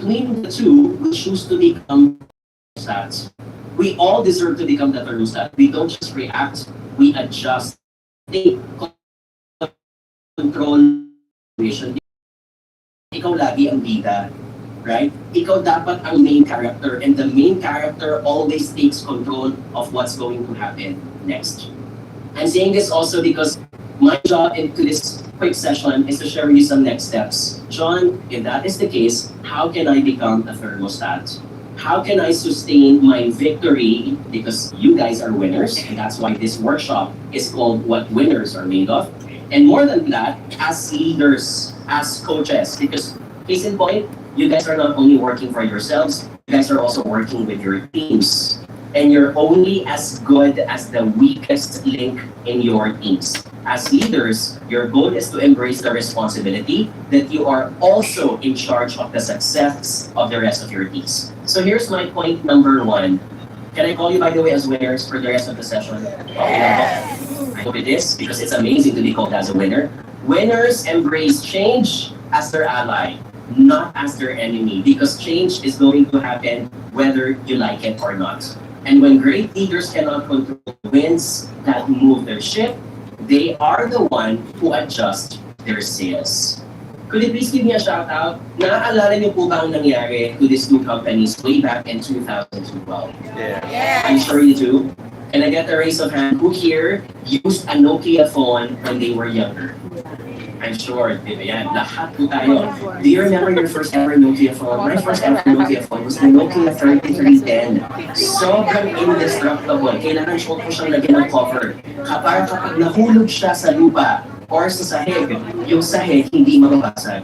between the two, we choose to become thermostats. We all deserve to become the thermostat. We don't just react, we adjust. Take control situation. Ikaw lagi ang bida, right? Ikaw dapat ang main character, and the main character always takes control of what's going to happen next. I'm saying this also because my job into this quick session is to share with you some next steps. John, if that is the case, how can I become a thermostat? How can I sustain my victory? Because you guys are winners, and that's why this workshop is called What Winners Are Made Of. And more than that, as leaders, as coaches, because case in point, you guys are not only working for yourselves, you guys are also working with your teams. And you're only as good as the weakest link in your teams. As leaders, your goal is to embrace the responsibility that you are also in charge of the success of the rest of your teams. So here's my point number one. Can I call you, by the way, as winners for the rest of the session? Okay, I hope it is, because it's amazing to be called as a winner. Winners embrace change as their ally, not as their enemy, because change is going to happen whether you like it or not. And when great leaders cannot control winds that move their ship, they are the one who adjust their sails. Could you please give me a shout out? Naaalala niyo po ba ang nangyari to these two companies way back in 2012? Yeah. I'm sure you do. Can I get a raise of hand? Who here used a Nokia phone when they were younger? I'm sure, di ba yan? Lahat po tayo. Do you remember your first ever Nokia phone? My first ever Nokia phone was the Nokia 3310. Sobrang indestructible. Kailangan ko siyang lagyan ng cover. Kapag nahulog siya sa lupa or sa sahig, yung sahig hindi mababasag.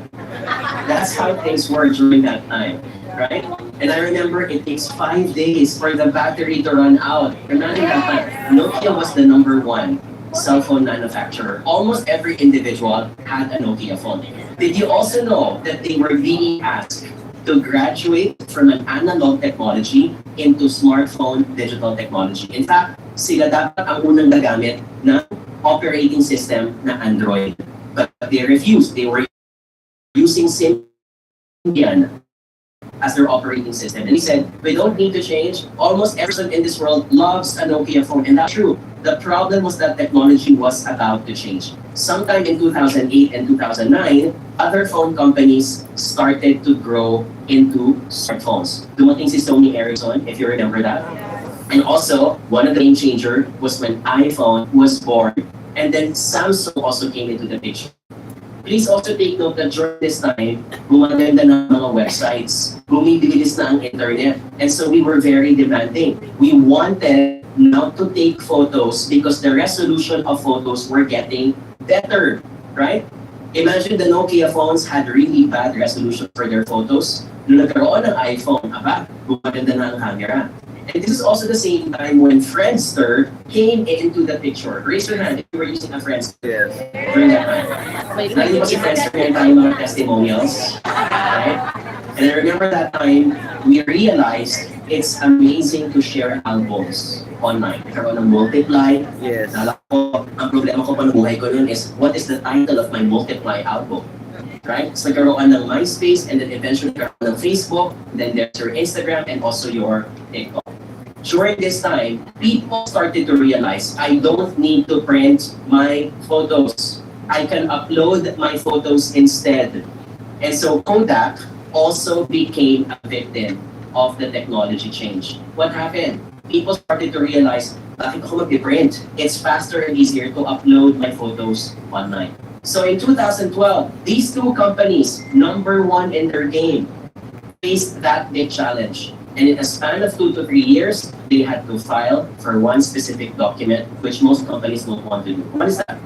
That's how things were during that time, right? And I remember it takes 5 days for the battery to run out. Imagine that time. Nokia was the number one cell phone manufacturer. Almost every individual had a Nokia phone. Did you also know that they were being asked to graduate from an analog technology into smartphone digital technology? In fact, sila dapat ang unang gagamit ng operating system na Android. But they refused. They were using Symbian as their operating system. And he said, we don't need to change. Almost everyone in this world loves a Nokia phone, and that's true. The problem was that technology was about to change. Sometime in 2008 and 2009, other phone companies started to grow into smartphones. Dumating si Sony Ericsson, if you remember that. And also, one of the game changer was when iPhone was born. And then Samsung also came into the picture. Please also take note that during this time, gumaganda ng mga websites, bumibilis na ang internet. And so we were very demanding. We wanted not to take photos because the resolution of photos were getting better, right? Imagine the Nokia phones had really bad resolution for their photos. Nung nagkaroon ng iPhone, gumaganda na ang camera. And this is also the same time when Friendster came into the picture. Raise your hand if you were using a Friendster during that time. Nalito ko si Friendster ngayon tayo mga testimonials. Right? And I remember that time, we realized it's amazing to share albums online. Nagkaroon ng Multiply. Yes. Nalala ko, ang problema ko pa ng buhay ko nun is, what is the title of my Multiply album? Right? So nagkaroon ng MySpace, and then eventually nagkaroon ng Facebook, then there's your Instagram, and also your TikTok. During this time, people started to realize, I don't need to print my photos. I can upload my photos instead. And so Kodak also became a victim of the technology change. What happened? People started to realize, bakit ako mag-print? It's faster and easier to upload my photos online. So in 2012, these two companies, number one in their game, faced that big challenge. And in a span of 2 to 3 years, they had to file for one specific document, which most companies don't want to do. What is that?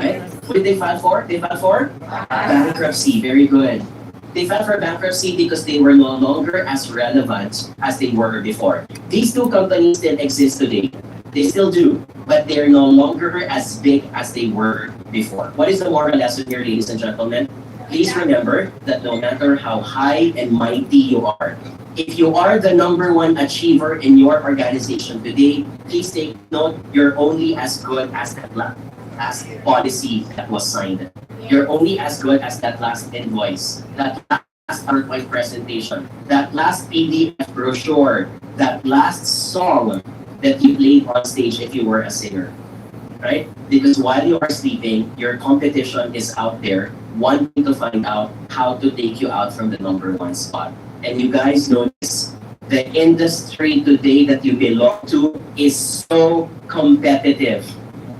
Right? What did they file for? They filed for bankruptcy. Very good. They filed for bankruptcy because they were no longer as relevant as they were before. These two companies still exist today. They still do, but they're no longer as big as they were before. What is the moral lesson here, ladies and gentlemen? Please remember that no matter how high and mighty you are, if you are the number one achiever in your organization today, please take note, you're only as good as that last policy that was signed. You're only as good as that last invoice, that last PowerPoint presentation, that last PDF brochure, that last song that you played on stage if you were a singer, right? Because while you are sleeping, your competition is out there wanting to find out how to take you out from the number one spot. And you guys know this. The industry today that you belong to is so competitive.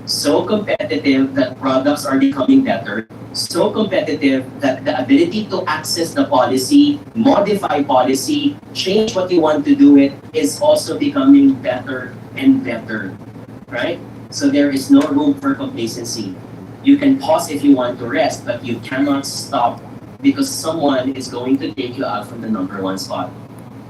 So competitive that products are becoming better. So competitive that the ability to access the policy, modify policy, change what you want to do it is also becoming better and better, right? So there is no room for complacency. You can pause if you want to rest, but you cannot stop because someone is going to take you out from the number one spot.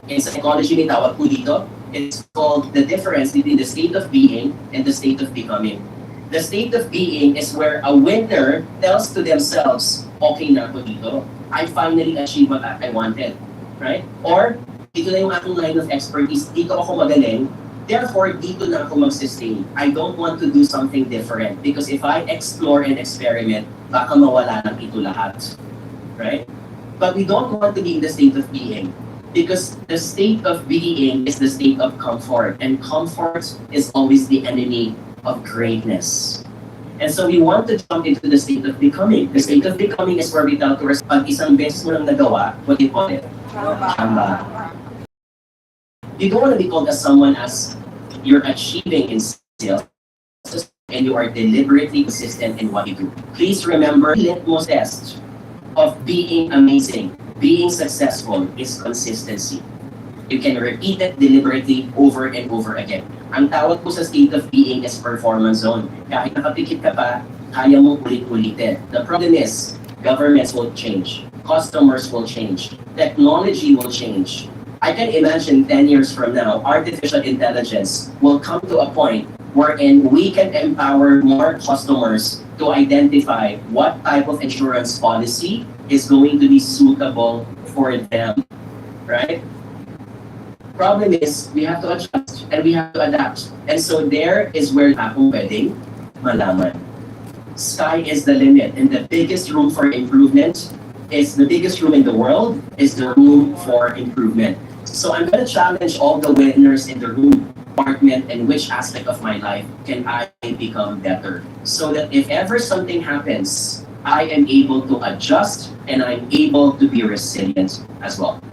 In psychology, may tawag po dito, it's called the difference between the state of being and the state of becoming. The state of being is where a winner tells to themselves, okay na ako dito. I finally achieved what I wanted. Right? Or, dito na yung aking line of expertise, dito ako magaling, therefore, dito na ako mag-sustain. I don't want to do something different because if I explore and experiment, baka mawala lang ito lahat. Right? But we don't want to be in the state of being because the state of being is the state of comfort, and comfort is always the enemy of greatness. And so we want to jump into the state of becoming. The state of becoming is where we tell to respond, isang beses mo lang nagawa, what do you call it? Chamba. You don't want to be called as someone as you're achieving in sales and you are deliberately consistent in what you do. Please remember, the litmus test of being amazing, being successful is consistency. You can repeat it deliberately over and over again. Ang tawag po sa state of being is performance zone. Kahit nakapikit ka pa, kaya mo ulit-ulitin. The problem is, governments will change. Customers will change. Technology will change. I can imagine 10 years from now, artificial intelligence will come to a point wherein we can empower more customers to identify what type of insurance policy is going to be suitable for them. Right? Problem is, we have to adjust and we have to adapt. And so there is where akong pwedeng malaman. Sky is the limit, and the biggest room for improvement is the biggest room in the world is the room for improvement. So I'm going to challenge all the winners in the room, department, and which aspect of my life can I become better? So that if ever something happens, I am able to adjust and I'm able to be resilient as well.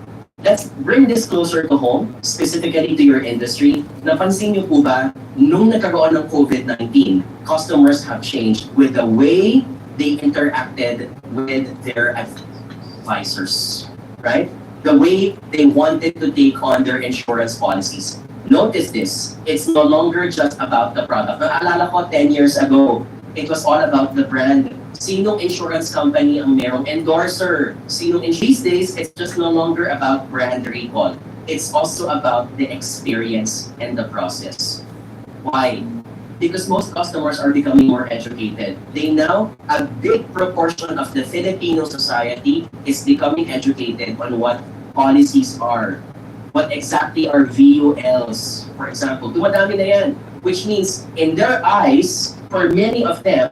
Let's bring this closer to home, specifically to your industry. Napansin niyo po ba, nung nagkaroon ng COVID-19, customers have changed with the way they interacted with their advisors, right? The way they wanted to take on their insurance policies. Notice this, it's no longer just about the product. Naalala ko 10 years ago, it was all about the brand. Sinong insurance company ang merong endorser? These days, it's just no longer about brand recall. It's also about the experience and the process. Why? Because most customers are becoming more educated. They now, a big proportion of the Filipino society is becoming educated on what policies are. What exactly are VULs, for example. Dumadami na yan. Which means, in their eyes, for many of them,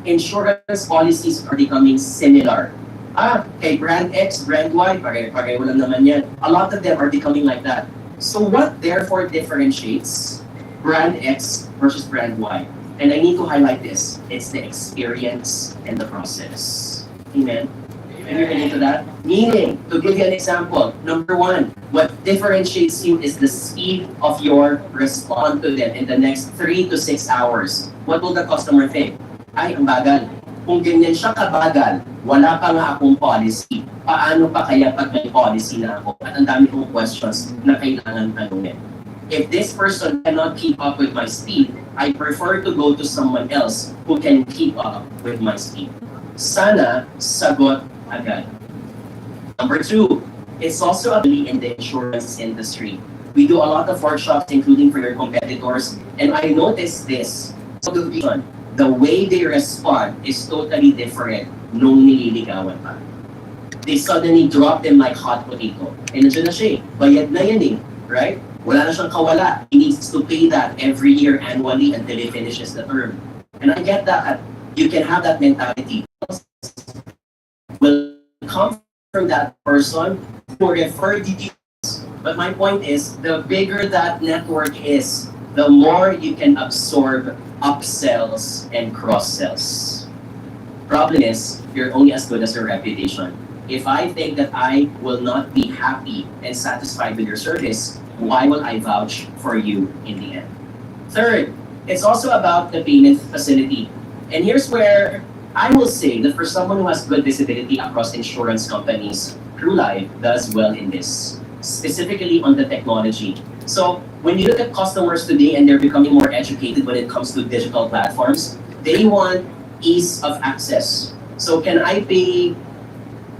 insurance policies are becoming similar. Kay brand X, brand Y, pareho lang naman yan. A lot of them are becoming like that. So what therefore differentiates brand X versus brand Y? And I need to highlight this. It's the experience and the process. Amen? Can you relate to that? Meaning, to give you an example, number one, what differentiates you is the speed of your response to them in the next 3 to 6 hours. What will the customer think? Ay, ang bagal. Kung ganyan siya kabagal, wala pa nga akong policy. Paano pa kaya pag may policy na ako? At ang dami kong questions na kailangan tanungin. If this person cannot keep up with my speed, I prefer to go to someone else who can keep up with my speed. Sana, sagot agad. Number two, it's also a in the insurance industry. We do a lot of workshops, including for your competitors, and I noticed this. So the way they respond is totally different nung nililigawan pa. They suddenly drop them like hot potato. And nandiyan na siya eh. Bayad na yan eh. Right? Wala na siyang kawala. He needs to pay that every year annually until he finishes the term. And I get that. You can have that mentality. Will come from that person who referred you. But my point is, the bigger that network is, the more you can absorb upsells and cross-sells. Problem is, you're only as good as your reputation. If I think that I will not be happy and satisfied with your service, why will I vouch for you in the end? Third, it's also about the payment facility. And here's where I will say that for someone who has good visibility across insurance companies, TrueLife does well in this, specifically on the technology. So when you look at customers today and they're becoming more educated when it comes to digital platforms, they want ease of access. So can I pay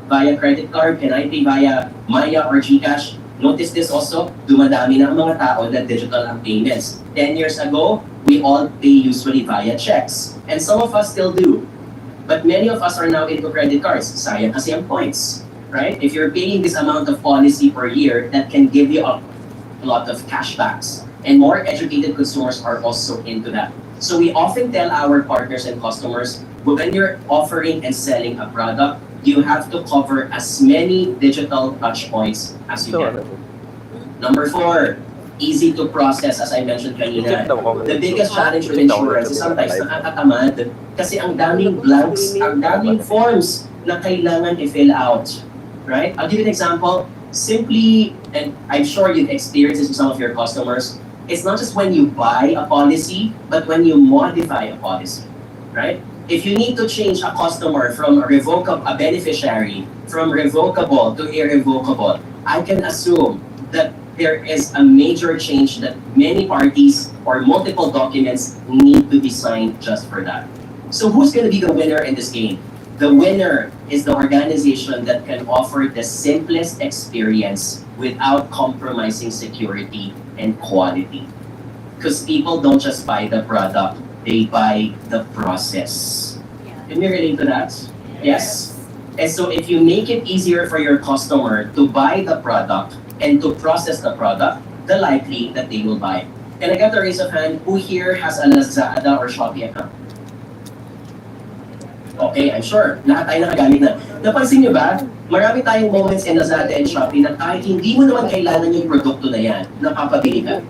via credit card? Can I pay via Maya or GCash? Notice this also, dumadami na ang mga tao na digital ang payments. 10 years ago, we all pay usually via checks. And some of us still do. But many of us are now into credit cards. Sayang kasi ang points, right? If you're paying this amount of policy per year, that can give you a lot of cashbacks. And more educated consumers are also into that. So we often tell our partners and customers, when you're offering and selling a product, you have to cover as many digital touch points as you can. Number 4, easy to process, as I mentioned kanina. The biggest challenge with insurance is sometimes nakakatamad kasi ang daming blanks, ang daming forms na kailangan i-fill out. Right? I'll give you an example. Simply, and I'm sure you've experienced this with some of your customers, it's not just when you buy a policy, but when you modify a policy. Right? If you need to change a customer from a beneficiary from revocable to irrevocable, I can assume that there is a major change that many parties or multiple documents need to be signed just for that. So who's going to be the winner in this game? The winner is the organization that can offer the simplest experience without compromising security and quality. Because people don't just buy the product, they buy the process. Can you relate to that? Yes. And so if you make it easier for your customer to buy the product and to process the product, the likely that they will buy. Can I get a raise of hand who here has a Lazada or Shopee account? Okay, I'm sure. Lahat tayo nakagamit na. Napansin niyo ba? Marami tayong moments in Lazada and Shopee na kahit hindi mo naman kailangan yung produkto na yan, napapabili ka.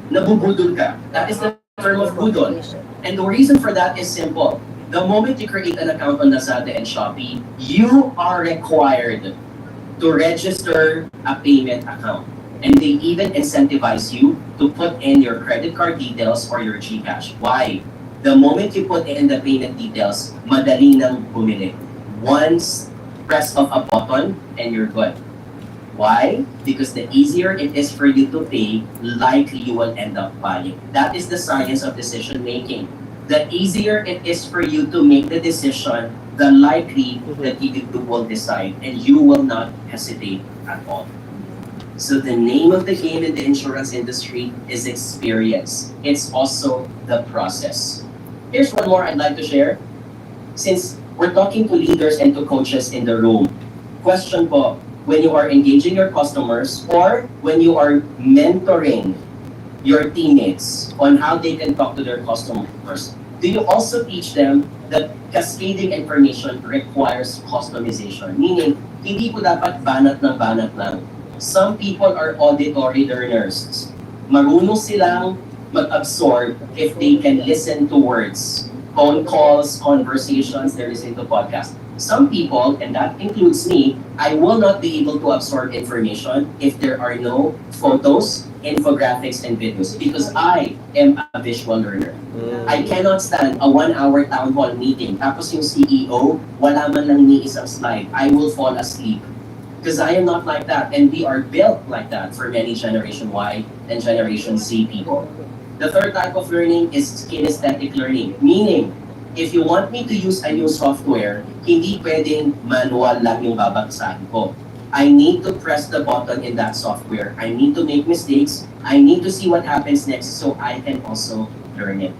Nabubudol ka. That is the term of budol. And the reason for that is simple. The moment you create an account on Lazada and Shopee, you are required to register a payment account. And they even incentivize you to put in your credit card details or your GCash. Why? The moment you put in the payment details, madali nang bumili. Once press of a button and you're good. Why? Because the easier it is for you to pay, likely you will end up buying. That is the science of decision making. The easier it is for you to make the decision, the likely that you will decide and you will not hesitate at all. So the name of the game in the insurance industry is experience. It's also the process. Here's one more I'd like to share. Since we're talking to leaders and to coaches in the room, question po, when you are engaging your customers or when you are mentoring your teammates on how they can talk to their customers, do you also teach them that cascading information requires customization? Meaning, hindi po dapat banat ng banat lang. Some people are auditory learners. Marunong silang mag-absorb if they can listen to words, phone calls, conversations, they listen to podcasts. Some people, and that includes me, I will not be able to absorb information if there are no photos, infographics, and videos because I am a visual learner. I cannot stand a 1-hour town hall meeting tapos yung CEO, wala man lang ni isang slide. I will fall asleep because I am not like that and we are built like that for many Generation Y and Generation Z people. The third type of learning is kinesthetic learning, meaning if you want me to use a new software, hindi pwedeng manual lang yung babagsahin ko. I need to press the button in that software. I need to make mistakes. I need to see what happens next so I can also learn it.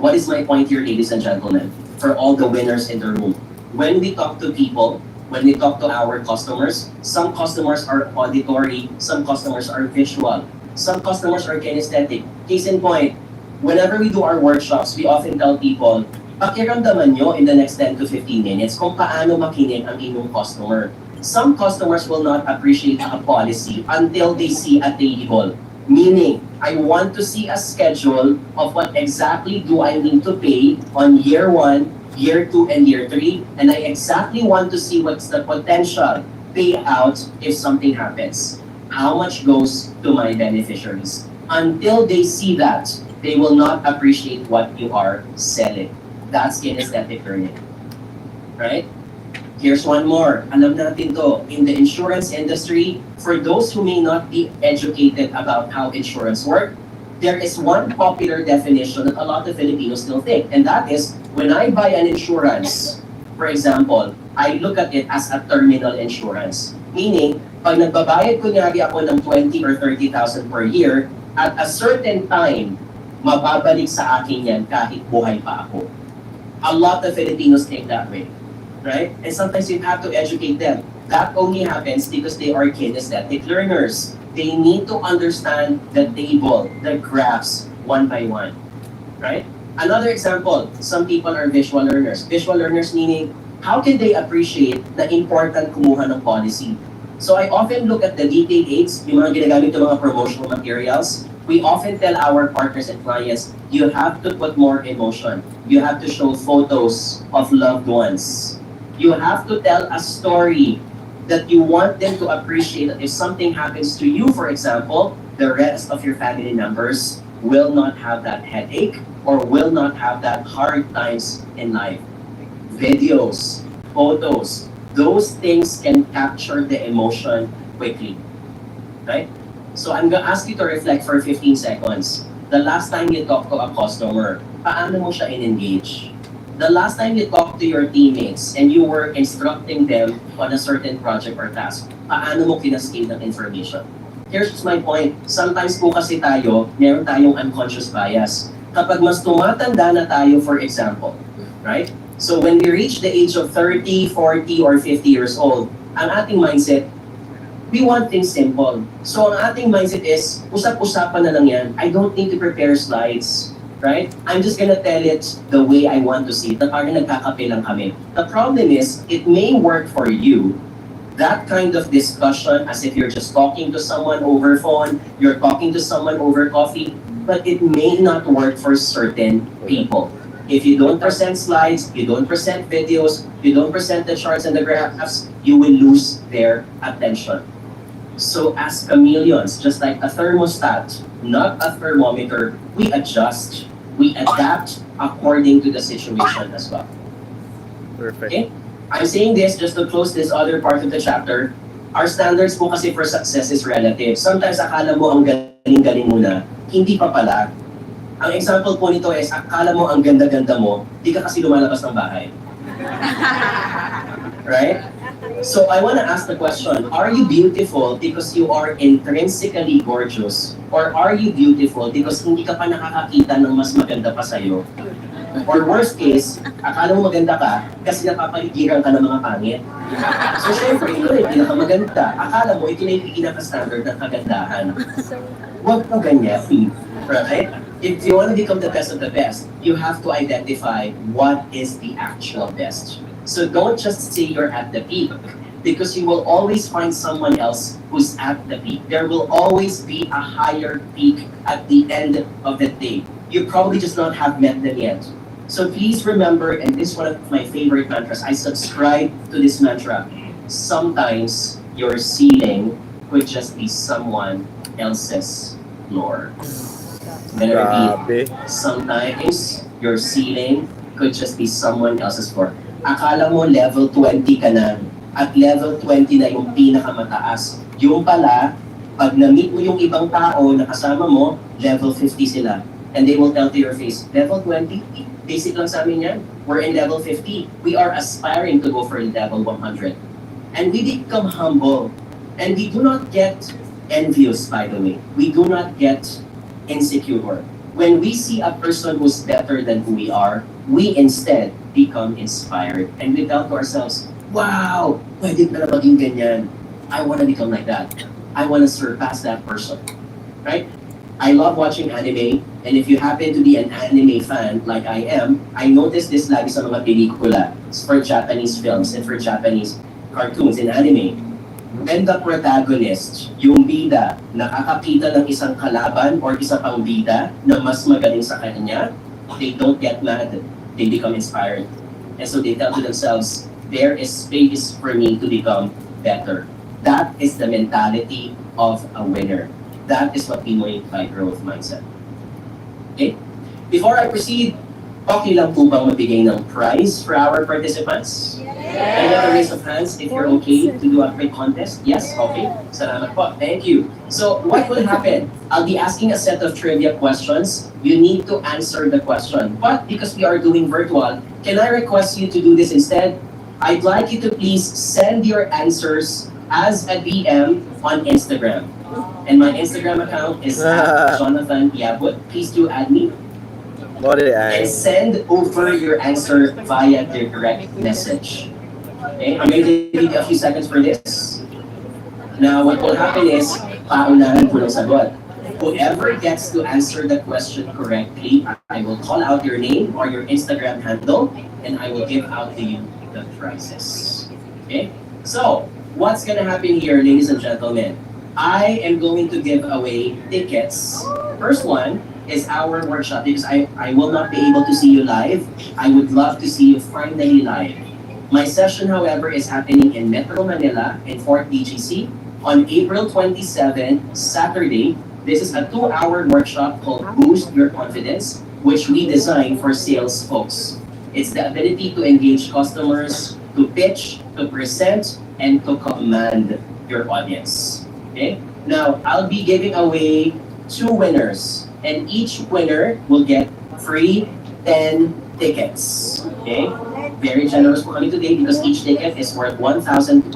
What is my point here, ladies and gentlemen, for all the winners in the room? When we talk to people, when we talk to our customers, some customers are auditory, some customers are visual, some customers are kinesthetic. Case in point, whenever we do our workshops, we often tell people, pakiramdaman nyo in the next 10 to 15 minutes kung paano makinig ang inyong customer. Some customers will not appreciate a policy until they see a table. Meaning, I want to see a schedule of what exactly do I need to pay on year 1, year 2, and year 3, and I exactly want to see what's the potential payout if something happens. How much goes to my beneficiaries? Until they see that, they will not appreciate what you are selling. That's kinesthetic learning. Right? Here's one more. Alam natin to, in the insurance industry, for those who may not be educated about how insurance works, there is one popular definition that a lot of Filipinos still think, and that is, when I buy an insurance, for example, I look at it as a terminal insurance. Meaning, pag nagbabayad kunyari ako ng 20 or 30,000 per year, at a certain time, mababalik sa akin yan kahit buhay pa ako. A lot of Filipinos think that way. Right? And sometimes you have to educate them. That only happens because they are kinesthetic learners. They need to understand the table, the graphs, one by one. Right? Another example, some people are visual learners. Visual learners meaning, how can they appreciate the important kumuha ng policy? So I often look at the detail aids, yung mga ginagamit ng mga promotional materials. We often tell our partners and clients, you have to put more emotion. You have to show photos of loved ones. You have to tell a story that you want them to appreciate that if something happens to you, for example, the rest of your family members will not have that headache or will not have that hard times in life. Videos, photos, those things can capture the emotion quickly. Right? So I'm going to ask you to reflect for 15 seconds. The last time you talked to a customer, paano mo siya in-engage? The last time you talked to your teammates and you were instructing them on a certain project or task, paano mo kinascale ng information? Here's my point. Sometimes po kasi tayo, meron tayong unconscious bias. Kapag mas tumatanda na tayo, for example, right? So when we reach the age of 30, 40, or 50 years old, ang ating mindset, we want things simple. So ang ating mindset is, usap-usapan na lang yan. I don't need to prepare slides. Right? I'm just gonna tell it the way I want to see it. Na parang nagkakape lang kami. The problem is, it may work for you, that kind of discussion as if you're just talking to someone over phone, you're talking to someone over coffee, but it may not work for certain people. If you don't present slides, you don't present videos, you don't present the charts and the graphs, you will lose their attention. So as chameleons, just like a thermostat, not a thermometer, we adjust, we adapt according to the situation as well. Perfect. Okay? I'm saying this just to close this other part of the chapter. Our standards po kasi for success is relative. Sometimes akala mo ang galing-galing mo na, hindi pa pala. Ang example po nito is, akala mo ang ganda-ganda mo, di ka kasi lumalabas ng bahay. Right? So I want to ask the question, are you beautiful because you are intrinsically gorgeous? Or are you beautiful because hindi ka pa nakakakita ng mas maganda pa sa'yo? Or worst case, akala mo maganda ka kasi napapaligiran ka ng mga pangit. So syempre, ito na yung pinakamaganda. Akala mo, ito na yung pinaka-standard ng kagandahan. Huwag po ganyan. Right? If you want to become the best of the best, you have to identify what is the actual best. So don't just say you're at the peak, because you will always find someone else who's at the peak. There will always be a higher peak at the end of the day. You probably just not have met them yet. So please remember, and this is one of my favorite mantras, I subscribe to this mantra. Sometimes your ceiling could just be someone else's floor. I'm gonna repeat. Sometimes your ceiling could just be someone else's floor. Akala mo level 20 ka na, at level 20 na yung pinakamataas. Yung pala, pag na-meet mo yung ibang tao na kasama mo, level 50 sila. And they will tell to your face, level 20? Basic lang sa amin yan. We're in level 50. We are aspiring to go for level 100. And we become humble. And we do not get envious, by the way. We do not get insecure. When we see a person who's better than who we are, we instead become inspired. And we tell to ourselves, wow, pwede ka na maging ganyan. I want to become like that. I want to surpass that person. Right? I love watching anime, and if you happen to be an anime fan like I am, I notice this lagi sa mga pelikula for Japanese films and for Japanese cartoons, in anime, when the protagonist, yung bida, nakakakita ng isang kalaban or isa pang bida na mas magaling sa kanya, they don't get mad. They become inspired. And so they tell to themselves, there is space for me to become better. That is the mentality of a winner. That is what we mean by growth mindset. Okay? Before I proceed, okay lang po bang magbigay ng prize for our participants? Any other raise of hands if you're okay to do a quick contest? Yes? Okay. Salamat po. Thank you. So, what will happen? I'll be asking a set of trivia questions. You need to answer the question. But because we are doing virtual, can I request you to do this instead? I'd like you to please send your answers as a DM on Instagram. And my Instagram account is Jonathan Yabut. Please do add me. And send over your answer via direct message. Okay, I'm going to give you a few seconds for this. Now, what will happen is, paunahan po ng sagot. Whoever gets to answer the question correctly, I will call out your name or your Instagram handle, and I will give out to you the prizes. Okay? So, what's gonna happen here, ladies and gentlemen? I am going to give away tickets. First one is our workshop because I will not be able to see you live. I would love to see you finally live. My session, however, is happening in Metro Manila in Fort BGC on April 27, Saturday. This is a 2-hour workshop called Boost Your Confidence, which we designed for sales folks. It's the ability to engage customers, to pitch, to present, and to command your audience. Okay? Now, I'll be giving away 2 winners, and each winner will get free 10 tickets. Okay? Very generous po kami today because each ticket is worth 1,299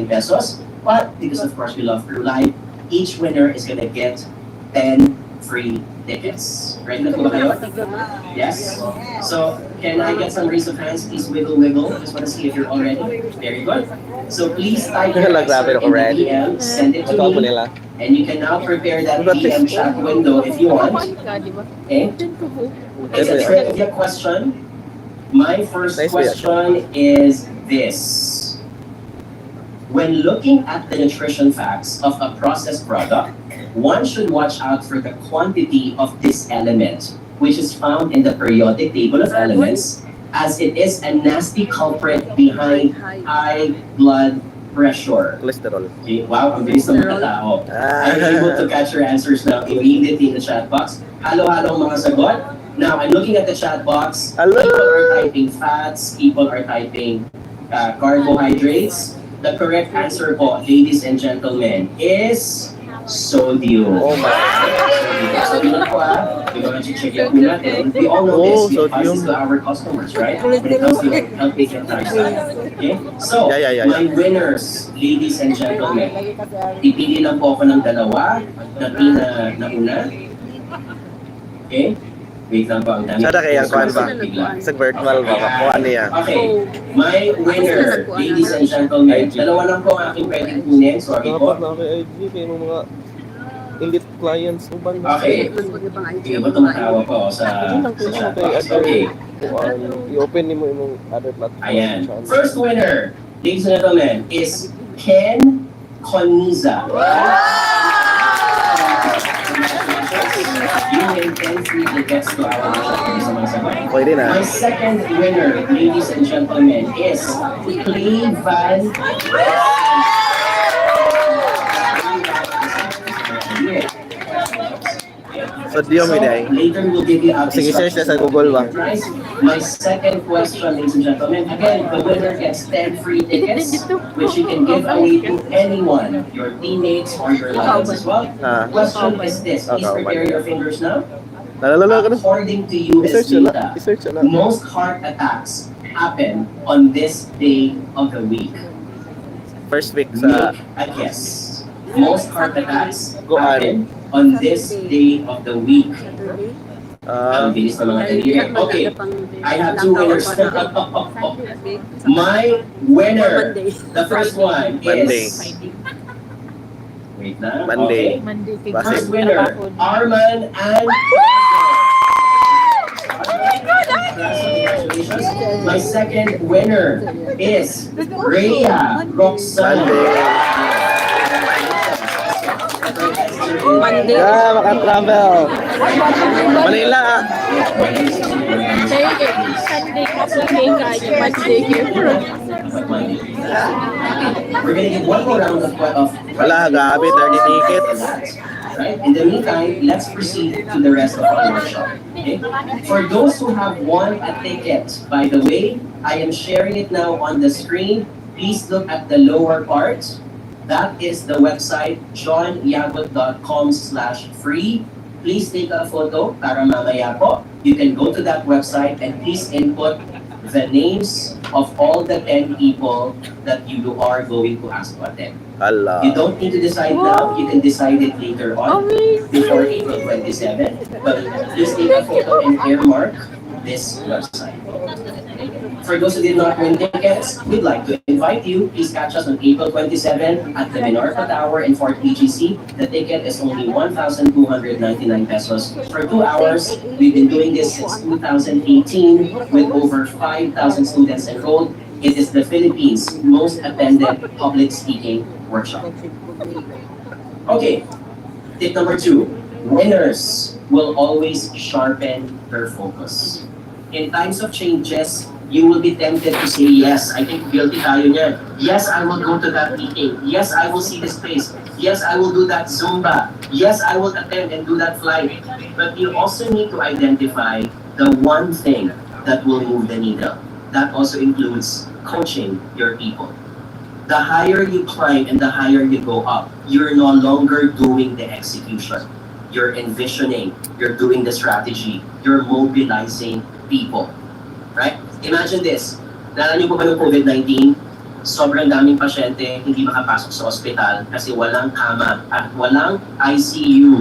pesos. But because of course we love Crew Live, each winner is gonna get 10 free tickets. Ready na po ba kayo? Yes? So, can I get some raise of hands? Please wiggle, wiggle. Just want to see if you're all ready. Very good. So please type your answer in the DM, send it to me, and you can now prepare that DM chat window if you want. Okay? It's a trivia question. My first question is this. When looking at the nutrition facts of a processed product, one should watch out for the quantity of this element, which is found in the periodic table of elements, as it is a nasty culprit behind high blood pressure. Cholesterol. Okay, wow, ang bilis ng mga tao. I'm able to catch your answers now immediately in the chat box. Halo-halo mga sagot. Now, I'm looking at the chat box. Hello. People are typing fats, people are typing carbohydrates. The correct answer po, ladies and gentlemen, is sodium. Oh my God. Sodium na po We're going to check it po natin. We all know this. We advise this to our customers, right? When it comes to healthy lifestyle. Okay? So, my winners, ladies and gentlemen, pipili lang po ako ng dalawa na una. Okay? Wait lang po, ang dami. Sada kaya kuan ba? Sa virtual ba? Kuan niya. Okay. My winner, ladies and gentlemen, dalawa lang po ang aking pwedeng kunin. Sorry po. Dapat na kay IG kay mga elite clients uban. Okay. Hindi ba tumatawa po sa chat box? Okay. I-open nimo imong other platform. Ayan. First winner, ladies and gentlemen, is Ken Coniza. You may 10 free tickets to our workshop sa mga sabay. Pwede na. My second winner, ladies and gentlemen, is Clay Van. Sodium So, later we'll give you out sige, search na sa Google ba? My second question, ladies and gentlemen, again, the winner gets 10 free tickets, which you can give away to anyone, your teammates or your loved ones as well. Question is this, please prepare your fingers now. According to US data, most heart attacks happen on this day of the week. First week sa... Make a guess. Most heart attacks happen on this day of the week. Ang bilis na mga daliri. Okay, I have 2 winners. My winner, the first one is... Wait na. Monday. Okay. First winner, Arman and... Congratulations. My second winner is Rhea Roxanne. Monday. Yeah, maka-travel. Manila. Sunday kasi kaya Monday. We're gonna give one more round of Wala, gabi, 30 tickets. right? In the meantime, let's proceed to the rest of our workshop. Okay? For those who have won a ticket, by the way, I am sharing it now on the screen. Please look at the lower part. That is the website jonyabut.com/free. Please take a photo para mamaya po. You can go to that website and please input the names of all the 10 people that you are going to ask to attend. Hala. You don't need to decide now. You can decide it later on, before April 27. But please take a photo and earmark this website. For those who did not win tickets, we'd like to invite you. Please catch us on April 27 at the Minorca Tower in Fort BGC. The ticket is only 1,299 pesos for 2 hours. We've been doing this since 2018 with over 5,000 students enrolled. It is the Philippines' most attended public speaking workshop. Okay, tip number 2. Winners will always sharpen their focus. In times of changes, you will be tempted to say, yes, I think guilty tayo niyan. Yes, I will go to that meeting. Yes, I will see this place. Yes, I will do that Zumba. Yes, I will attend and do that flight. But you also need to identify the one thing that will move the needle. That also includes coaching your people. The higher you climb and the higher you go up, you're no longer doing the execution. You're envisioning, you're doing the strategy, you're mobilizing people. Right? Imagine this. Naalala niyo po ba ng COVID-19? Sobrang daming pasyente hindi makapasok sa ospital kasi walang kama at walang ICU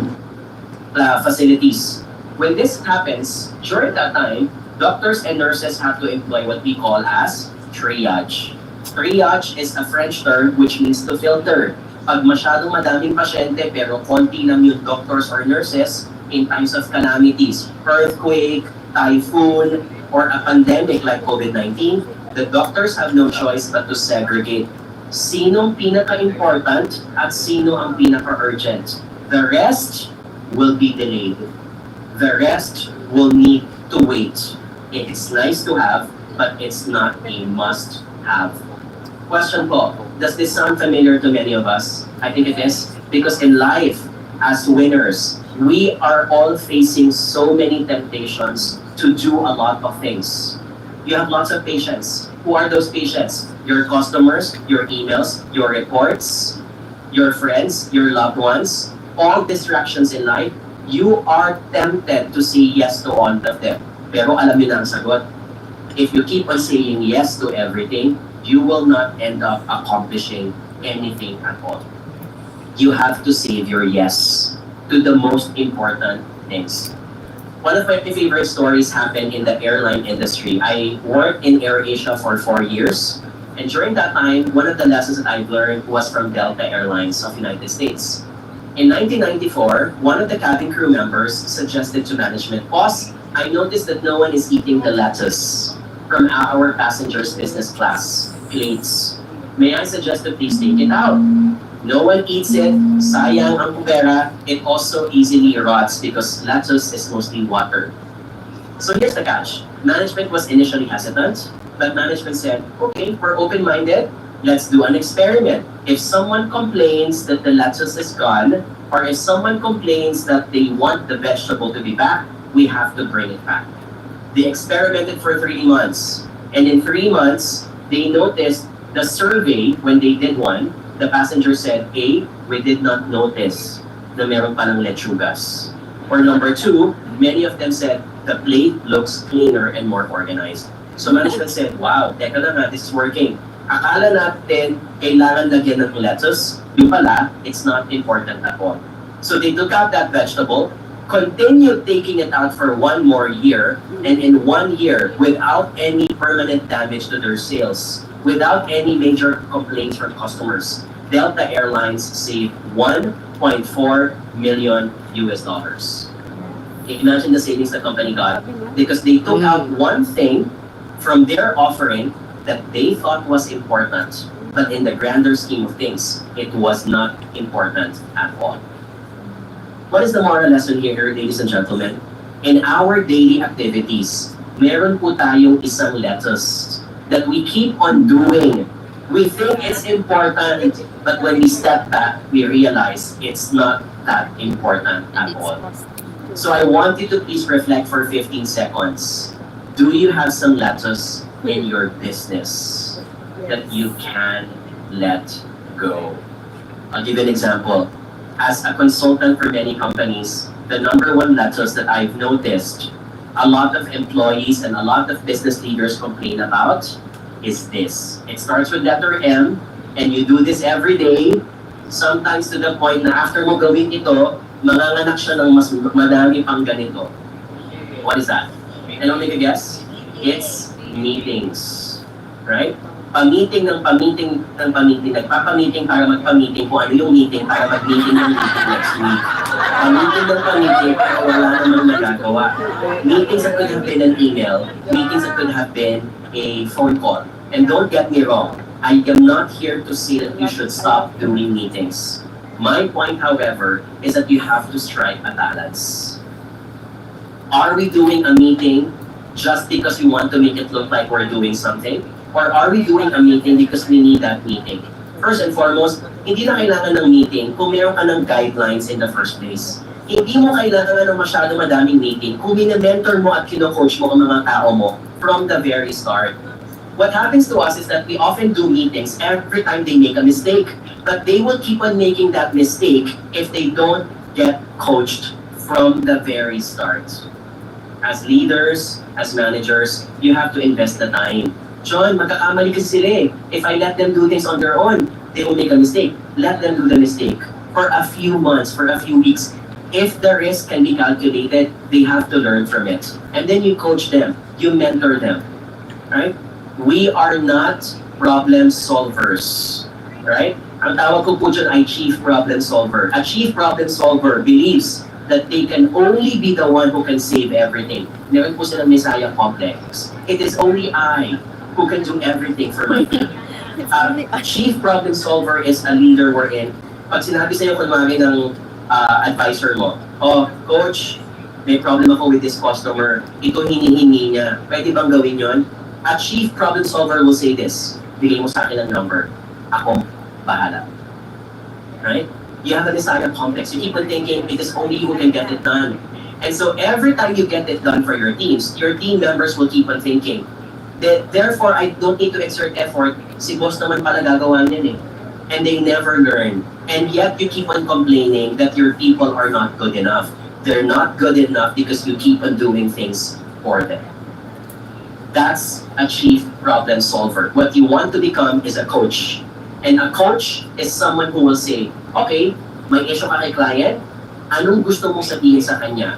facilities. When this happens, during that time, doctors and nurses have to employ what we call as triage. Triage is a French term which means to filter. Pag masyadong madaming pasyente pero konti lang yung doctors or nurses in times of calamities, earthquake, typhoon, or a pandemic like COVID-19, the doctors have no choice but to segregate sinong pinaka-important at sino ang pinaka-urgent. The rest will be delayed. The rest will need to wait. It's nice to have, but it's not a must-have. Question po, does this sound familiar to many of us? I think it is, because in life, as winners, we are all facing so many temptations to do a lot of things. You have lots of patients. Who are those patients? Your customers, your emails, your reports, your friends, your loved ones, all distractions in life. You are tempted to say yes to all of them. Pero alam niyo na ang sagot. If you keep on saying yes to everything, you will not end up accomplishing anything at all. You have to save your yes to the most important things. One of my favorite stories happened in the airline industry. I worked in AirAsia for 4 years. And during that time, one of the lessons that I've learned was from Delta Airlines of United States. In 1994, one of the cabin crew members suggested to management, "Boss, I noticed that no one is eating the lettuce from our passengers' business class plates. May I suggest to please take it out? No one eats it, sayang ang pera, it also easily rots because lettuce is mostly water." So here's the catch. Management was initially hesitant, but management said, okay, we're open-minded, let's do an experiment. If someone complains that the lettuce is gone, or if someone complains that they want the vegetable to be back, we have to bring it back. They experimented for 3 months, and in 3 months, they noticed the survey, when they did one, the passenger said, A, we did not notice na meron palang lechugas. Or number 2, many of them said, the plate looks cleaner and more organized. So management said, wow, teka lang ha, this is working. Akala natin kailangan lagyan ng lettuce, yung pala, it's not important at all. So they took out that vegetable, continued taking it out for 1 more year, and in 1 year, without any permanent damage to their sales, without any major complaints from customers, Delta Airlines saved $1.4 million. Imagine the savings the company got because they took out one thing from their offering that they thought was important, but in the grander scheme of things, it was not important at all. What is the moral lesson here, ladies and gentlemen? In our daily activities, meron po tayong isang lettuce that we keep on doing. We think it's important, but when we step back, we realize it's not that important at all. So I want you to please reflect for 15 seconds. Do you have some lettuce in your business that you can let go? I'll give you an example. As a consultant for many companies, the number one lettuce that I've noticed a lot of employees and a lot of business leaders complain about is this. It starts with letter M, and you do this every day, sometimes to the point na after mo gawin ito, manganganak siya ng mas madami pang ganito. What is that? Anyone make a guess? It's meetings. Right? Pamiting ng pamiting ng pamiting. Nagpapamiting para magpamiting kung ano yung meeting para mag-meeting ng meeting next week. Pamiting ng pamiting para wala namang nagagawa. Meetings that could have been an email. Meetings that could have been a phone call. And don't get me wrong, I am not here to say that you should stop doing meetings. My point, however, is that you have to strike a balance. Are we doing a meeting just because we want to make it look like we're doing something? Or are we doing a meeting because we need that meeting? First and foremost, hindi na kailangan ng meeting kung meron ka ng guidelines in the first place. Hindi mo kailangan ng masyado madaming meeting kung mini-mentor mo at kino-coach mo ang mga tao mo from the very start. What happens to us is that we often do meetings every time they make a mistake, but they will keep on making that mistake if they don't get coached from the very start. As leaders, as managers, you have to invest the time. John, magkakamali kasi sila eh. If I let them do things on their own, they will make a mistake. Let them do the mistake for a few months, for a few weeks. If the risk can be calculated, they have to learn from it. And then you coach them, you mentor them, right? We are not problem solvers, right? Ang tawag ko po dyan ay chief problem solver. A chief problem solver believes that they can only be the one who can save everything. Meron po silang Messiah complex. It is only I who can do everything for my team. A chief problem solver is a leader wherein, pag sinabi sa'yo kunwari ng advisor mo, oh, coach, may problem ako with this customer, ito hinihingi niya, pwede bang gawin yon? A chief problem solver will say this, bigay mo sa akin ang number, ako bahala. Right? You have a Messiah complex. You keep on thinking it is only you who can get it done. And so every time you get it done for your teams, your team members will keep on thinking that therefore I don't need to exert effort, si boss naman pala gagawa niyan eh. And they never learn. And yet you keep on complaining that your people are not good enough. They're not good enough because you keep on doing things for them. That's a chief problem solver. What you want to become is a coach. And a coach is someone who will say, okay, may issue ka kay client, anong gusto mong sabihin sa kanya?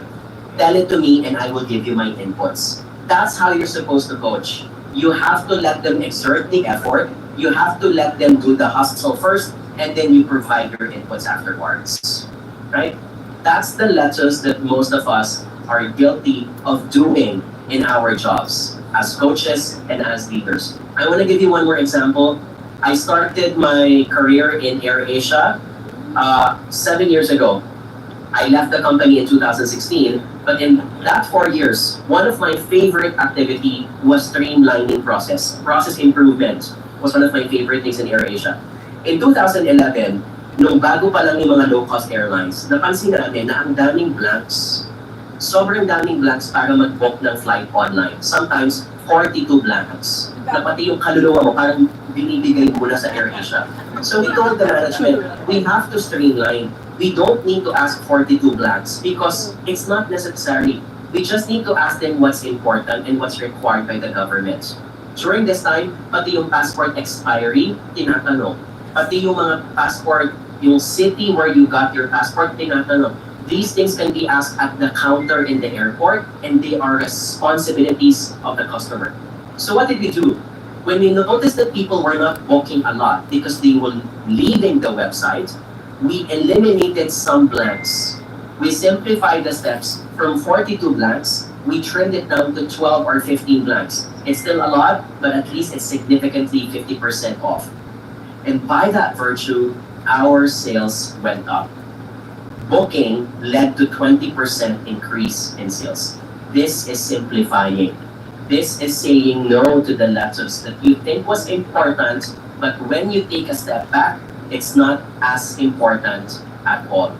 Tell it to me and I will give you my inputs. That's how you're supposed to coach. You have to let them exert the effort. You have to let them do the hustle first and then you provide your inputs afterwards. Right? That's the lettuce that most of us are guilty of doing in our jobs as coaches and as leaders. I want to give you one more example. I started my career in AirAsia 7 years ago. I left the company in 2016, but in that 4 years, one of my favorite activity was streamlining process. Process improvement was one of my favorite things in AirAsia. In 2011, nung bago pa lang yung mga low-cost airlines, napansin natin na ang daming blanks. Sobrang daming blanks para mag-book ng flight online. Sometimes, 42 blanks. Na pati yung kaluluwa mo parang binibigay muna sa AirAsia. So we told the management, we have to streamline. We don't need to ask 42 blanks because it's not necessary. We just need to ask them what's important and what's required by the government. During this time, pati yung passport expiry, tinatanong. Pati yung mga passport, yung city where you got your passport, tinatanong. These things can be asked at the counter in the airport and they are responsibilities of the customer. So what did we do? When we noticed that people were not booking a lot because they were leaving the website, we eliminated some blanks. We simplified the steps from 42 blanks. We trimmed it down to 12 or 15 blanks. It's still a lot, but at least it's significantly 50% off. And by that virtue, our sales went up. Booking led to 20% increase in sales. This is simplifying. This is saying no to the letters that you think was important, but when you take a step back, it's not as important at all.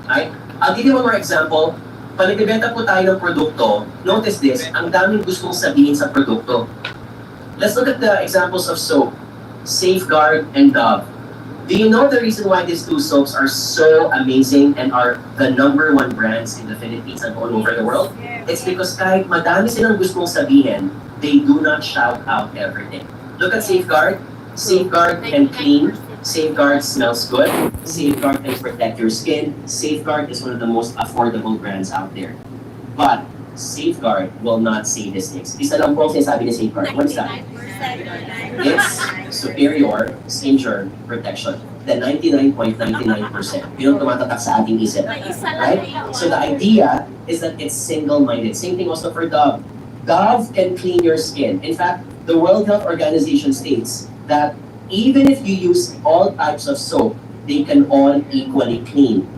Right? I'll give you one more example. Pag nagbebenta po tayo ng produkto, notice this, ang daming gustong sabihin sa produkto. Let's look at the examples of soap, Safeguard and Dove. Do you know the reason why these two soaps are so amazing and are the #1 brands in the Philippines and all over the world? It's because kahit madami silang gustong sabihin, they do not shout out everything. Look at Safeguard. Safeguard can clean. Safeguard smells good. Safeguard can protect your skin. Safeguard is one of the most affordable brands out there. But Safeguard will not say these things. Isa lang po ang sinasabi ni Safeguard. What is that? It's superior skin germ protection. The 99.99%. Yun ang tumatatak sa ating isip. Right? So the idea is that it's single-minded. Same thing also for Dove. Dove can clean your skin. In fact, the World Health Organization states that even if you use all types of soap, they can all equally clean.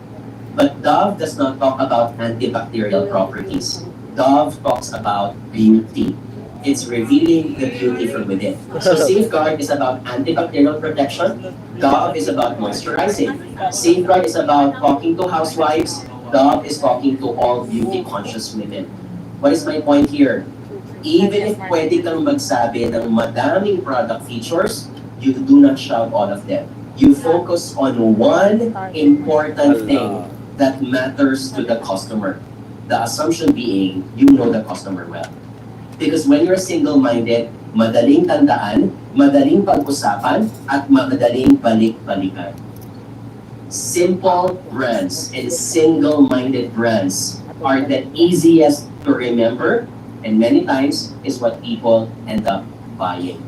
But Dove does not talk about antibacterial properties. Dove talks about beauty. It's revealing the beauty from within. So Safeguard is about antibacterial protection. Dove is about moisturizing. Safeguard is about talking to housewives. Dove is talking to all beauty conscious women. What is my point here? Even if pwede kang magsabi ng madaming product features, you do not shout all of them. You focus on one important thing that matters to the customer. The assumption being, you know the customer well. Because when you're single-minded, madaling tandaan, madaling pag-usapan, at madaling balik-balikan. Simple brands and single-minded brands are the easiest to remember, and many times is what people end up buying.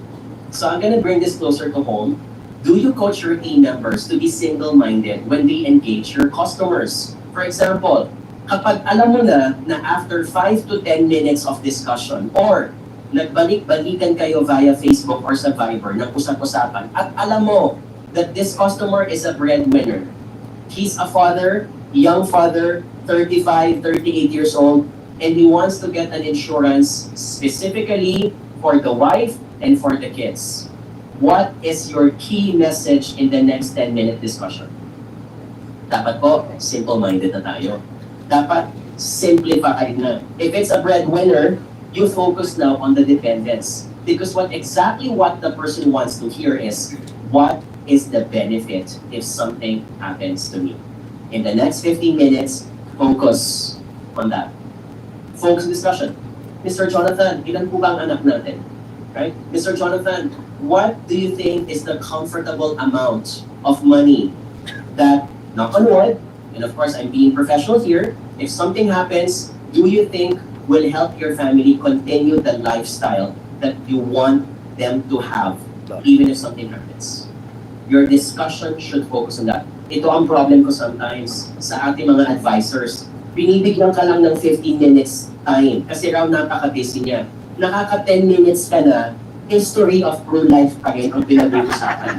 So I'm gonna bring this closer to home. Do you coach your team members to be single-minded when they engage your customers? For example, kapag alam mo na after 5 to 10 minutes of discussion or nagbalik-balikan kayo via Facebook or sa Viber ng usap-usapan at alam mo that this customer is a breadwinner. He's a father, young father, 35, 38 years old, and he wants to get an insurance specifically for the wife and for the kids. What is your key message in the next 10-minute discussion? Dapat po, simple-minded na tayo. Dapat simplified na. If it's a breadwinner, you focus now on the dependents. Because what the person wants to hear is, what is the benefit if something happens to me? In the next 15 minutes, focus on that. Focus discussion. Mr. Jonathan, ilan po ba ang anak natin? Right? Mr. Jonathan, what do you think is the comfortable amount of money that, knock on wood, and of course, I'm being professional here. If something happens, do you think will help your family continue the lifestyle that you want them to have, even if something happens? Your discussion should focus on that. Ito ang problem ko sometimes sa ating mga advisors. Binibigyan ka lang ng 15 minutes time kasi raw napaka-busy niya. Nakaka 10 minutes ka na, history of pro-life pa rin ang pinag-uusapan.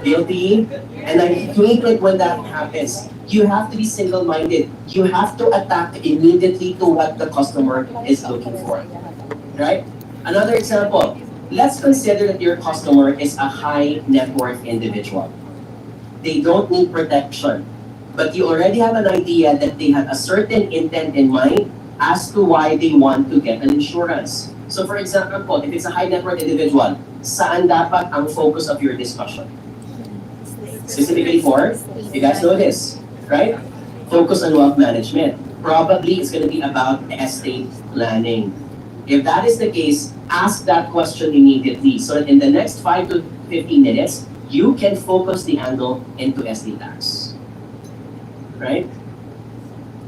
Guilty? And I hate it when that happens. You have to be single-minded. You have to attack immediately to what the customer is looking for. Right? Another example. Let's consider that your customer is a high net worth individual. They don't need protection. But you already have an idea that they have a certain intent in mind as to why they want to get an insurance. So for example, if it's a high net worth individual, saan dapat ang focus of your discussion? Specifically for, you guys know this, right? Focus on wealth management. Probably it's going to be about estate planning. If that is the case, ask that question immediately so that in the next 5 to 15 minutes, you can focus the angle into estate tax. Right?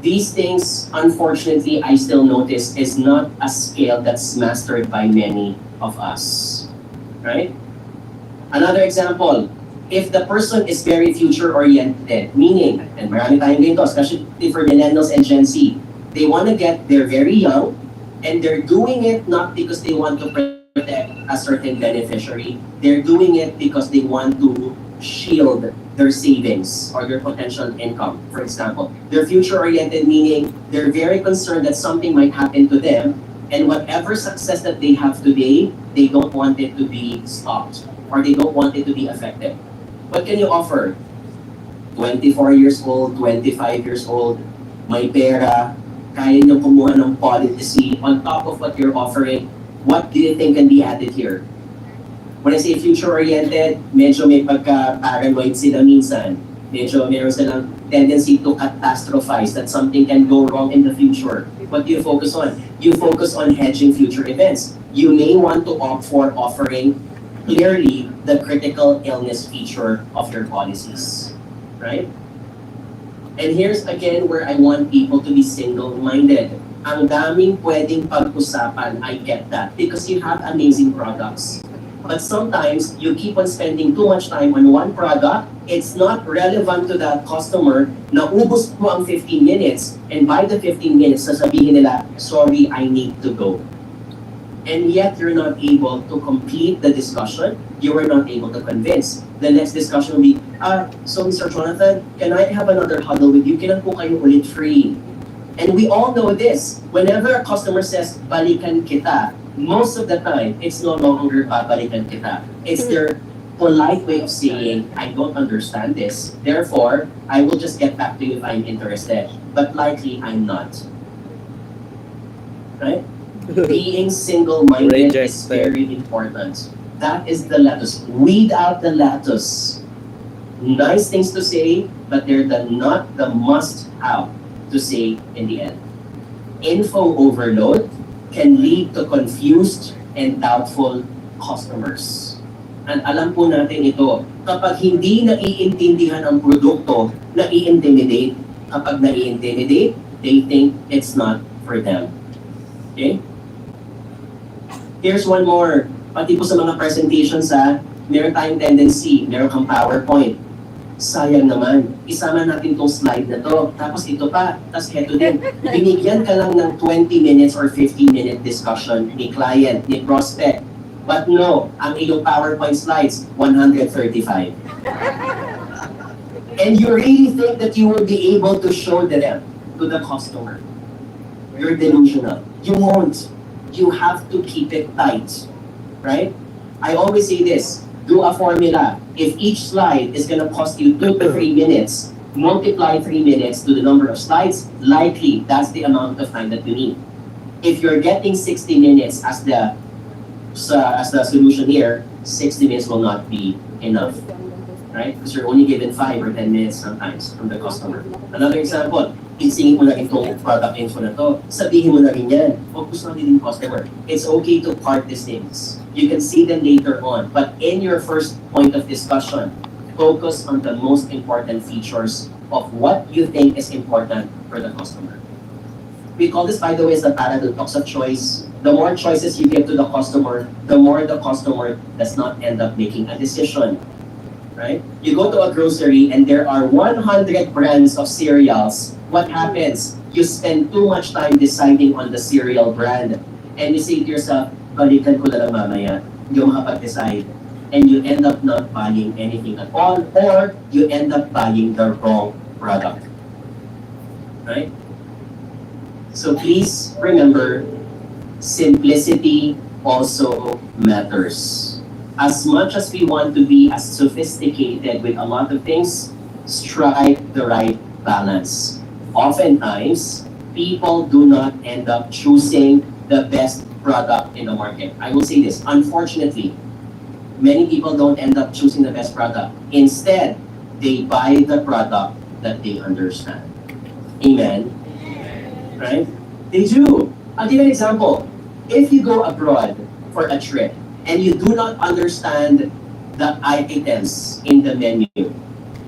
These things, unfortunately, I still notice is not a skill that's mastered by many of us. Right? Another example, If the person is very future-oriented, meaning, and marami tayong ganito, especially for millennials and Gen Z, they're very young, and they're doing it not because they want to protect a certain beneficiary. They're doing it because they want to shield their savings or their potential income, for example. They're future-oriented, meaning they're very concerned that something might happen to them, and whatever success that they have today, they don't want it to be stopped, or they don't want it to be affected. What can you offer? 24 years old, 25 years old, may pera, kaya nyo kumuha ng policy on top of what you're offering. What do you think can be added here? When I say future-oriented, medyo may pagka-paranoid sila minsan. Medyo meron silang tendency to catastrophize that something can go wrong in the future. What do you focus on? You focus on hedging future events. You may want to opt for offering clearly the critical illness feature of your policies, right? And here's again where I want people to be single-minded. Ang daming pwedeng pag-usapan, I get that, because you have amazing products. But sometimes, you keep on spending too much time on one product, it's not relevant to that customer, na ubos mo ang 15 minutes, and by the 15 minutes, sasabihin nila, sorry, I need to go. And yet, you're not able to complete the discussion, you were not able to convince. The next discussion will be, so Mr. Jonathan, can I have another huddle with you? Kailan po kayo ulit free? And we all know this. Whenever a customer says, balikan kita, most of the time, it's no longer babalikan kita. It's their polite way of saying, I don't understand this. Therefore, I will just get back to you if I'm interested. But likely, I'm not. Right? Being single-minded is very important. That is the lettuce. Weed out the lettuce. Nice things to say, but they're not the must-have to say in the end. Info overload can lead to confused and doubtful customers. And alam po natin ito, kapag hindi naiintindihan ang produkto, nai-intimidate. Kapag nai-intimidate, they think it's not for them. Okay? Here's one more. Pati po sa mga presentations meron tayong tendency, meron kang PowerPoint. Sayang naman, isama natin tong slide na to, tapos ito pa, tapos heto din. Binigyan ka lang ng 20 minutes or 15-minute discussion ni client, ni prospect. But no, ang iyong PowerPoint slides, 135. And you really think that you will be able to show them to the customer. You're delusional. You won't. You have to keep it tight. Right? I always say this, do a formula. If each slide is going to cost you 2 to 3 minutes, multiply 3 minutes to the number of slides, likely that's the amount of time that you need. If you're getting 60 minutes as the solution here, 60 minutes will not be enough. Right? Because you're only given 5 or 10 minutes sometimes from the customer. Another example, isingin mo na rin itong product info na to, sabihin mo na rin yan, focus na din yung customer. It's okay to part these things. You can see them later on. But in your first point of discussion, focus on the most important features of what you think is important for the customer. We call this, by the way, as the paradox of choice. The more choices you give to the customer, the more the customer does not end up making a decision. Right? You go to a grocery and there are 100 brands of cereals. What happens? You spend too much time deciding on the cereal brand. And you say to yourself, balikan ko na lang mamaya, hindi ko makapag-decide. And you end up not buying anything at all, or you end up buying the wrong product. Right? So please remember, simplicity also matters. As much as we want to be as sophisticated with a lot of things, strike the right balance. Oftentimes, people do not end up choosing the best product in the market. I will say this, unfortunately, many people don't end up choosing the best product. Instead, they buy the product that they understand. Amen? Right? They do. I'll give you an example. If you go abroad for a trip and you do not understand the items in the menu,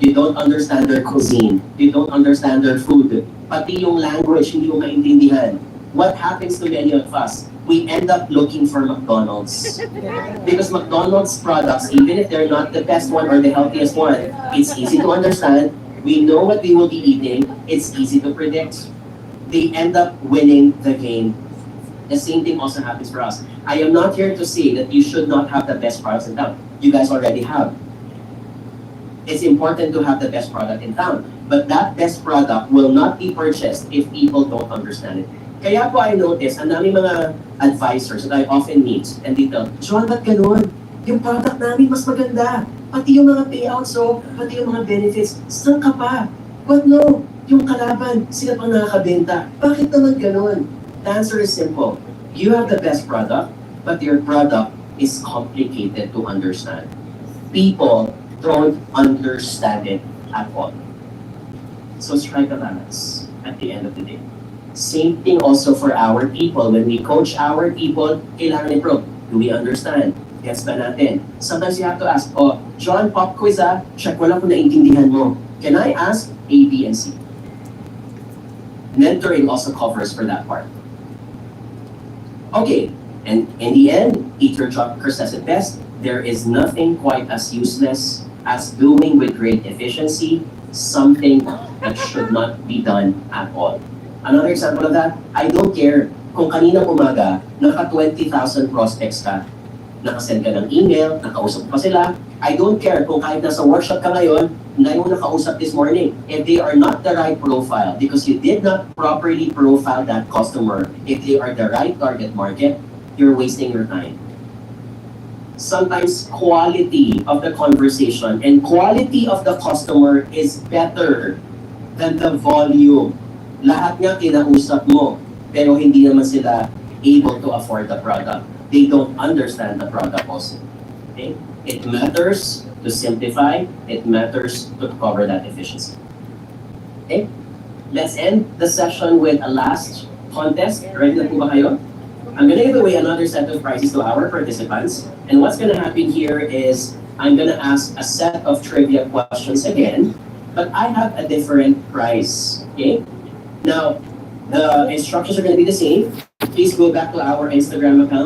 you don't understand their cuisine, you don't understand their food, pati yung language hindi mo maintindihan, what happens to many of us? we end up looking for McDonald's. Because McDonald's products, even if they're not the best one or the healthiest one, it's easy to understand. We know what we will be eating. It's easy to predict. They end up winning the game. The same thing also happens for us. I am not here to say that you should not have the best products in town. You guys already have. It's important to have the best product in town. But that best product will not be purchased if people don't understand it. Kaya po I notice, ang dami mga advisors that I often meet, and they tell, John, ba't ganun? Yung product namin mas maganda. Pati yung mga payouts, pati yung mga benefits, saan ka pa? But no, yung kalaban, sila pang nakakabenta. Bakit naman ganun? The answer is simple. You have the best product, but your product is complicated to understand. People don't understand it at all. So strike a balance at the end of the day. Same thing also for our people. When we coach our people, kailangan improve. Do we understand? Gets ba natin? Sometimes you have to ask, John, pop quiz check mo lang kung naiintindihan mo. Can I ask A, B, and C? Mentoring also covers for that part. Okay, and in the end, Peter Drucker says it best, there is nothing quite as useless as doing with great efficiency something that should not be done at all. Another example of that, I don't care kung kaninang umaga, naka 20,000 prospects ka, nakasend ka ng email, nakausap pa sila. I don't care kung kahit nasa workshop ka ngayon, na yung nakausap this morning. If they are not the right profile, because you did not properly profile that customer, if they are the right target market, you're wasting your time. Sometimes quality of the conversation and quality of the customer is better than the volume. Lahat nga kinausap mo, pero hindi naman sila able to afford the product. They don't understand the product also. Okay? It matters to simplify, it matters to cover that efficiency. Okay? Let's end the session with a last contest. Ready na po ba kayo? I'm gonna give away another set of prizes to our participants. And what's gonna happen here is I'm gonna ask a set of trivia questions again, but I have a different prize. Okay? Now, the instructions are gonna be the same. Please go back to our Instagram account.